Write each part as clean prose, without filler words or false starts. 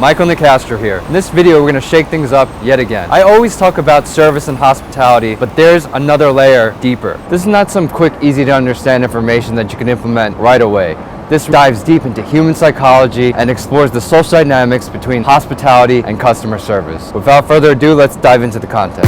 Michael Nicastro here. In this video, we're going to shake things up yet again. I always talk about service and hospitality, but there's another layer deeper. This is not some quick, easy to understand information that you can implement right away. This dives deep into human psychology and explores the social dynamics between hospitality and customer service. Without further ado, let's dive into the content.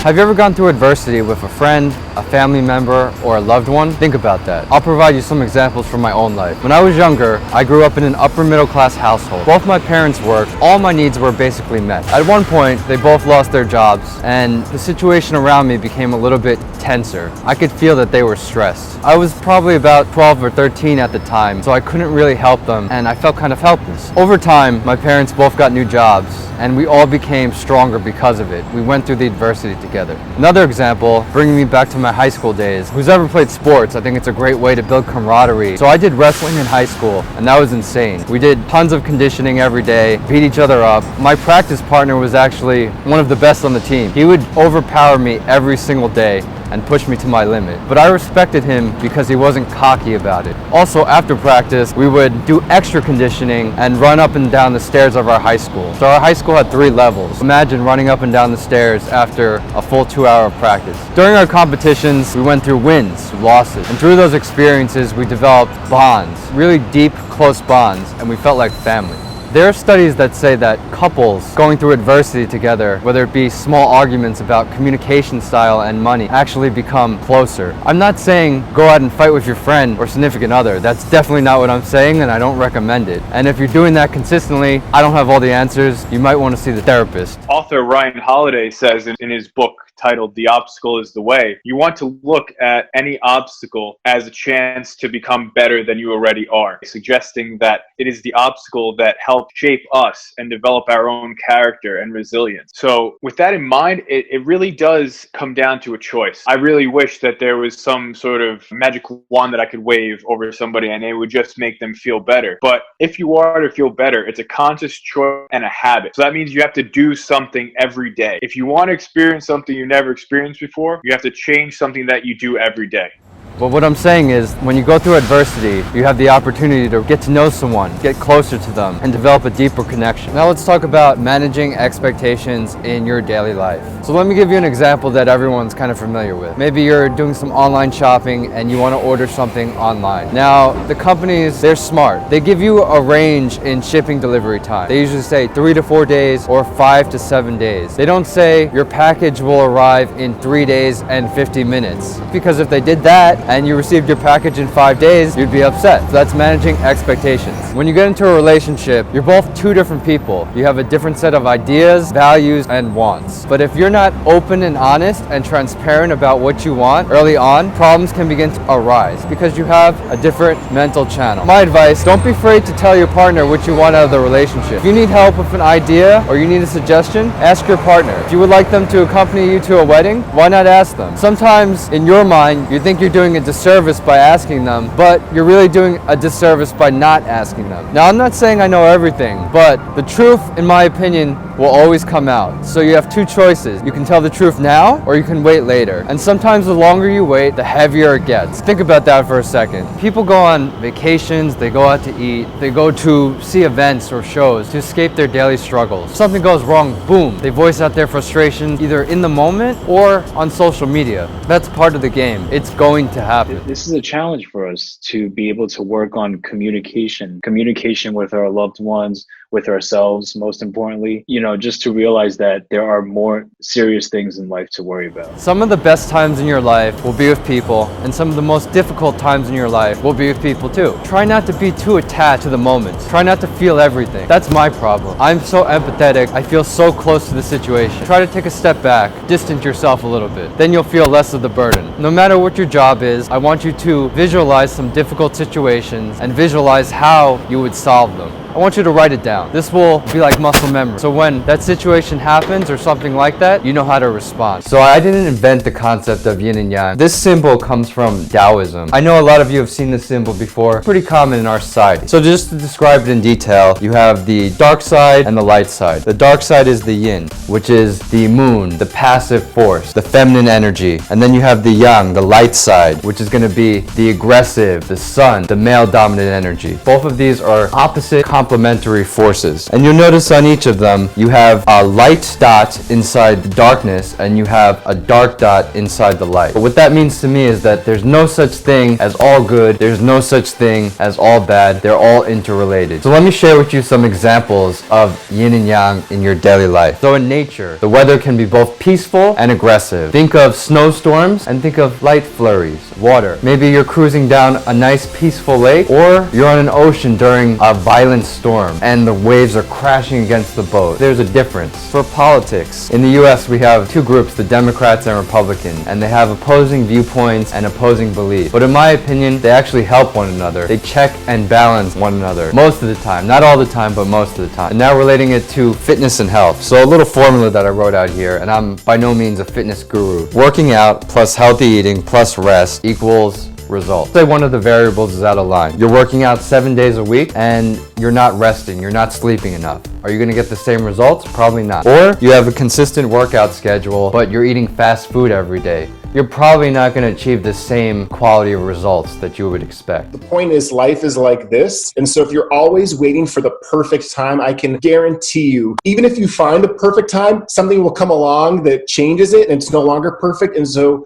Have you ever gone through adversity with a friend, a family member, or a loved one? Think about that. I'll provide you some examples from my own life. When I was younger, I grew up in an upper middle class household. Both my parents worked. All my needs were basically met. At one point, they both lost their jobs, and the situation around me became a little bit tenser. I could feel that they were stressed. I was probably about 12 or 13 at the time, so I couldn't really help them, and I felt kind of helpless. Over time, my parents both got new jobs, and we all became stronger because of it. We went through the adversity together. Another example, bringing me back to my high school days. Who's ever played sports, I think it's a great way to build camaraderie. So I did wrestling in high school, and that was insane. We did tons of conditioning every day, beat each other up. My practice partner was actually one of the best on the team. He would overpower me every single day and push me to my limit. But I respected him because he wasn't cocky about it. Also, after practice, we would do extra conditioning and run up and down the stairs of our high school. So our high school had 3 levels. Imagine running up and down the stairs after a full 2 hour of practice. During our competitions, we went through wins, losses, and through those experiences, we developed bonds, really deep, close bonds, and we felt like family. There are studies that say that couples going through adversity together, whether it be small arguments about communication style and money, actually become closer. I'm not saying go out and fight with your friend or significant other. That's definitely not what I'm saying, and I don't recommend it. And if you're doing that consistently, I don't have all the answers. You might want to see the therapist. Author Ryan Holiday says in his book titled "The Obstacle is the Way," you want to look at any obstacle as a chance to become better than you already are, suggesting that it is the obstacle that helped shape us and develop our own character and resilience. So with that in mind, it really does come down to a choice. I really wish that there was some sort of magic wand that I could wave over somebody and it would just make them feel better. But if you are to feel better, it's a conscious choice and a habit. So that means you have to do something every day. If you want to experience something you never experienced before, you have to change something that you do every day. But what I'm saying is, when you go through adversity, you have the opportunity to get to know someone, get closer to them, and develop a deeper connection. Now let's talk about managing expectations in your daily life. So let me give you an example that everyone's kind of familiar with. Maybe you're doing some online shopping and you want to order something online. Now, the companies, they're smart. They give you a range in shipping delivery time. They usually say 3 to 4 days or 5 to 7 days. They don't say your package will arrive in 3 days and 50 minutes. Because if they did that, and you received your package in 5 days, you'd be upset. So that's managing expectations. When you get into a relationship, you're both 2 different people. You have a different set of ideas, values, and wants. But if you're not open and honest and transparent about what you want early on, problems can begin to arise because you have a different mental channel. My advice, don't be afraid to tell your partner what you want out of the relationship. If you need help with an idea or you need a suggestion, ask your partner. If you would like them to accompany you to a wedding, why not ask them? Sometimes in your mind, you think you're doing a disservice by asking them, but you're really doing a disservice by not asking them. Now, I'm not saying I know everything, but the truth, in my opinion, will always come out. So you have 2 choices. You can tell the truth now, or you can wait later. And sometimes the longer you wait, the heavier it gets. Think about that for a second. People go on vacations, they go out to eat, they go to see events or shows to escape their daily struggles. If something goes wrong, boom, they voice out their frustrations either in the moment or on social media. That's part of the game. It's going to happen. This is a challenge for us to be able to work on communication with our loved ones, with ourselves, most importantly, just to realize that there are more serious things in life to worry about. Some of the best times in your life will be with people, and some of the most difficult times in your life will be with people too. Try not to be too attached to the moment. Try not to feel everything. That's my problem. I'm so empathetic. I feel so close to the situation. Try to take a step back, distance yourself a little bit. Then you'll feel less of the burden. No matter what your job is, I want you to visualize some difficult situations and visualize how you would solve them. I want you to write it down. This will be like muscle memory. So when that situation happens or something like that, you know how to respond. So I didn't invent the concept of yin and yang. This symbol comes from Taoism. I know a lot of you have seen this symbol before. Pretty common in our society. So just to describe it in detail, you have the dark side and the light side. The dark side is the yin, which is the moon, the passive force, the feminine energy. And then you have the yang, the light side, which is going to be the aggressive, the sun, the male dominant energy. Both of these are opposite complementary forces. And you'll notice on each of them, you have a light dot inside the darkness and you have a dark dot inside the light. But what that means to me is that there's no such thing as all good. There's no such thing as all bad. They're all interrelated. So let me share with you some examples of yin and yang in your daily life. So in nature, the weather can be both peaceful and aggressive. Think of snowstorms and think of light flurries, water. Maybe you're cruising down a nice peaceful lake, or you're on an ocean during a violent storm and the waves are crashing against the boat. There's a difference. For politics, in the US we have two groups, the Democrats and Republicans, and they have opposing viewpoints and opposing beliefs. But in my opinion, they actually help one another. They check and balance one another most of the time. Not all the time, but most of the time. And now relating it to fitness and health. So a little formula that I wrote out here, and I'm by no means a fitness guru. Working out plus healthy eating plus rest equals results. Say one of the variables is out of line. You're working out 7 days a week and you're not resting, you're not sleeping enough. Are you gonna get the same results? Probably not. Or you have a consistent workout schedule, but you're eating fast food every day. You're probably not going to achieve the same quality of results that you would expect. The point is, life is like this. And so if you're always waiting for the perfect time, I can guarantee you, even if you find a perfect time, something will come along that changes it and it's no longer perfect. And so,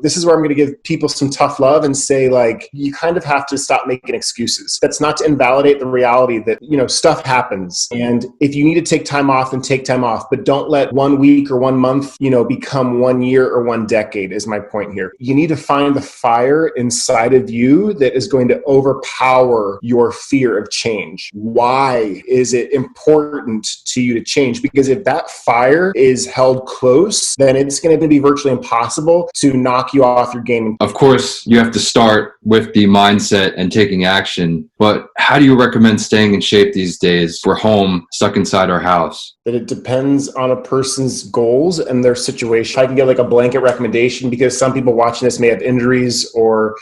this is where I'm going to give people some tough love and say, like, you kind of have to stop making excuses. That's not to invalidate the reality that, stuff happens. And if you need to take time off, then take time off. But don't let 1 week or 1 month, become 1 year or 1 decade is my point here. You need to find the fire inside of you that is going to overpower your fear of change. Why is it important to you to change? Because if that fire is held close, then it's going to be virtually impossible to knock you off your game. Of course, you have to start with the mindset and taking action. But how do you recommend staying in shape these days? We're home, stuck inside our house. That it depends on a person's goals and their situation. I can give like a blanket recommendation because some people watching this may have injuries or,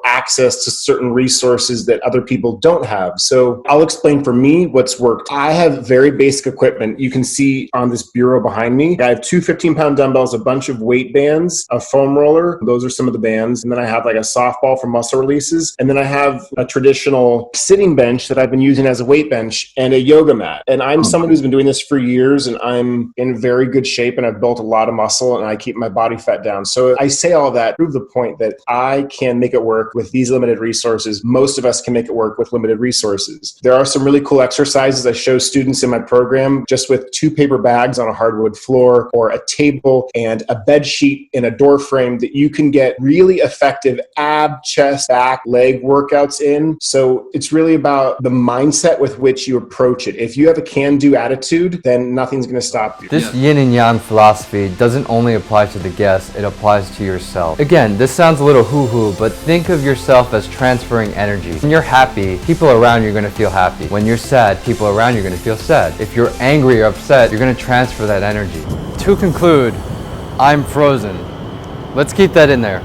access to certain resources that other people don't have. So I'll explain for me what's worked. I have very basic equipment. You can see on this bureau behind me, I have 2 15-pound dumbbells, a bunch of weight bands, a foam roller. Those are some of the bands. And then I have like a softball for muscle releases. And then I have a traditional sitting bench that I've been using as a weight bench and a yoga mat. And I'm someone who's been doing this for years and I'm in very good shape and I've built a lot of muscle and I keep my body fat down. So I say all that to prove the point that I can make it work with these limited resources. Most of us can make it work with limited resources. There are some really cool exercises I show students in my program just with 2 paper bags on a hardwood floor or a table and a bed sheet in a door frame that you can get really effective ab, chest, back, leg workouts in. So it's really about the mindset with which you approach it. If you have a can-do attitude, then nothing's going to stop you. This yin and yang philosophy doesn't only apply to the guest, it applies to yourself. Again, this sounds a little hoo-hoo, but think of yourself as transferring energy. When you're happy, people around you are going to feel happy. When you're sad, people around you are going to feel sad. If you're angry or upset, you're going to transfer that energy. To conclude, I'm frozen. Let's keep that in there.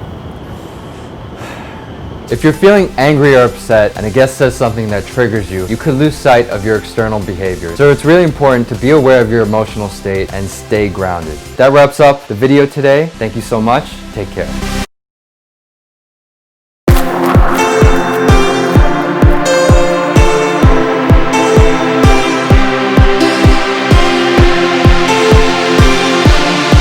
If you're feeling angry or upset and a guest says something that triggers you, you could lose sight of your external behavior. So it's really important to be aware of your emotional state and stay grounded. That wraps up the video today. Thank you so much. Take care.